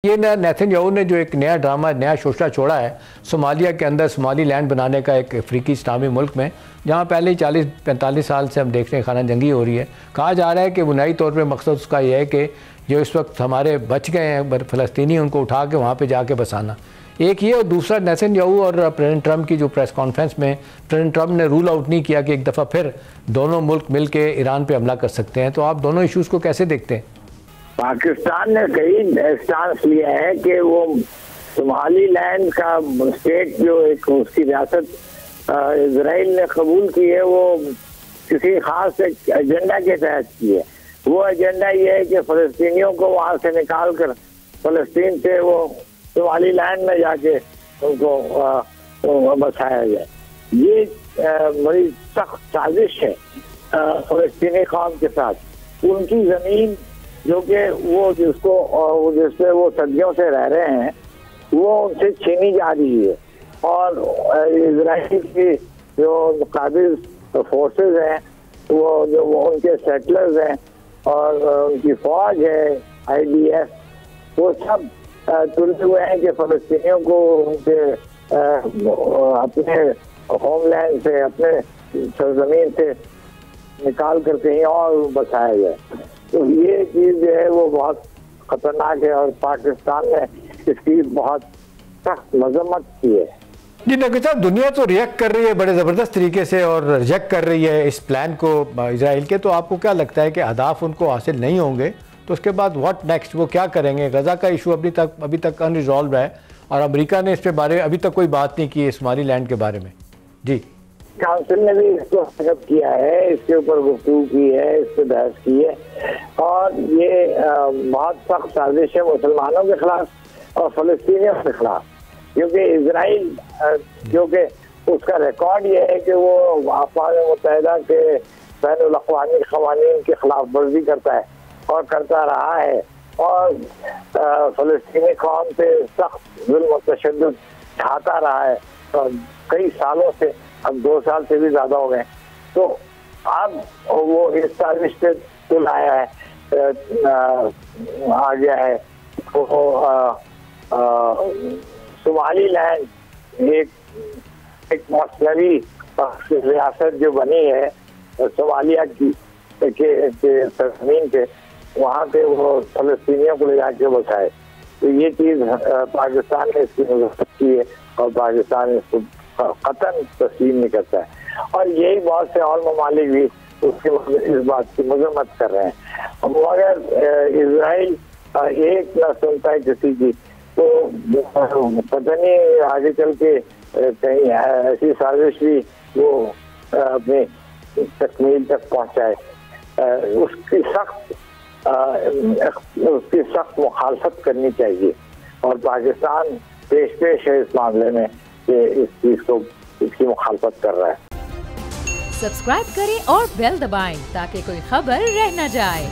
ये नेतन्याहू ने जो एक नया ड्रामा नया शोशा छोड़ा है सोमालिया के अंदर सोमाली लैंड बनाने का, एक अफ्रीकी इस्लामी मुल्क में जहाँ पहले ही 40-45 साल से हम देख रहे हैं खाना जंगी हो रही है। कहा जा रहा है कि बुनियादी तौर पे मकसद उसका यह है कि जो इस वक्त हमारे बच गए हैं फ़लस्तीनी, उनको उठा के वहाँ पे जाके बसाना। एक ये, और दूसरा नेतन्याहू और प्रेसिडेंट ट्रंप की जो प्रेस कॉन्फ्रेंस में प्रेसिडेंट ट्रंप ने रूल आउट नहीं किया कि एक दफ़ा फिर दोनों मुल्क मिल के ईरान पर हमला कर सकते हैं। तो आप दोनों इशूज़ को कैसे देखते हैं? पाकिस्तान ने कई स्टांस लिया है कि वो सोमाली लैंड का स्टेट जो एक उसकी रियासत इजराइल ने कबूल की है, वो किसी खास एक एजेंडा के तहत की है। वो एजेंडा ये है कि फ़लस्तीनियों को वहाँ से निकाल कर फ़लस्तीन से वो सोमाली लैंड में जाके उनको बसाया जाए। ये बड़ी सख्त साजिश है फ़लस्तीनी कौम के साथ। उनकी ज़मीन जो कि वो जिसपे वो सदियों से रह रहे हैं, वो उनसे छीनी जा रही है। और इजराइल की जो काबिल फोर्सेस हैं, वो उनके सेटलर्स हैं और उनकी फौज है IDF, वो सब तुले हुए हैं कि फ़लस्तीनियों को उनके अपने होमलैंड से, अपने सरजमीन से निकाल कर कहीं और बसाया जाए। तो ये चीज़ जो है वो बहुत खतरनाक है और पाकिस्तान ने इसकी बहुत सख्त मजम्मत की है। जी नकीब साहब, दुनिया तो रिएक्ट कर रही है बड़े ज़बरदस्त तरीके से और रिजेक्ट कर रही है इस प्लान को इजराइल के। तो आपको क्या लगता है कि अहदाफ उनको हासिल नहीं होंगे तो उसके बाद व्हाट नेक्स्ट, वो क्या करेंगे? गज़ा का इशू अभी तक अनरिजॉल्व है और अमेरिका ने इसके बारे में अभी तक कोई बात नहीं की है, सोमाली लैंड के बारे में। जी, काउंसिल ने भी इसको एक्सेप्ट किया है, इसके ऊपर गुफ्तगू की है, इस पर बहस की है। और ये बहुत सख्त साजिश है मुसलमानों के खिलाफ और फ़लस्तीनियों के खिलाफ, क्योंकि इजराइल जो कि उसका रिकॉर्ड ये है कि वो अक़वाम मुत्तहिदा के बैनुल अक़वामी क़वानीन के खिलाफ वर्जी करता है और करता रहा है। और फ़लस्तीनी कौम पे सख्त जुल्म और तशद्दुद ढाता रहा है और कई सालों से, अब 2 साल से भी ज़्यादा हो गए। तो अब वो इस साजिश पे तुल आया है, आ गया है। तो सोमाली लैंड एक मौसमी रियासत जो बनी है सोमालिया की सरजमीन पे, वहाँ पे वो फ़लस्तीनियों को ले जाके बसाए। तो ये चीज़ पाकिस्तान ने इसकी मदद की है और पाकिस्तान इसको कतन तस्लीम नहीं करता है। और यही बहुत से और ममालिक भी उसके इस बात की मजम्मत कर रहे हैं। मगर इजराइल एक ना सुनता है किसी की, तो पता नहीं आगे चल के कहीं ऐसी साजिश भी वो अपनी तकमील तक पहुंचाए। उसकी सख्त मुखालफत करनी चाहिए और पाकिस्तान पेश है इस मामले में कि इस चीज को, इसकी मुखालफत कर रहा है। सब्सक्राइब करें और बेल दबाएं ताकि कोई खबर रह न जाए।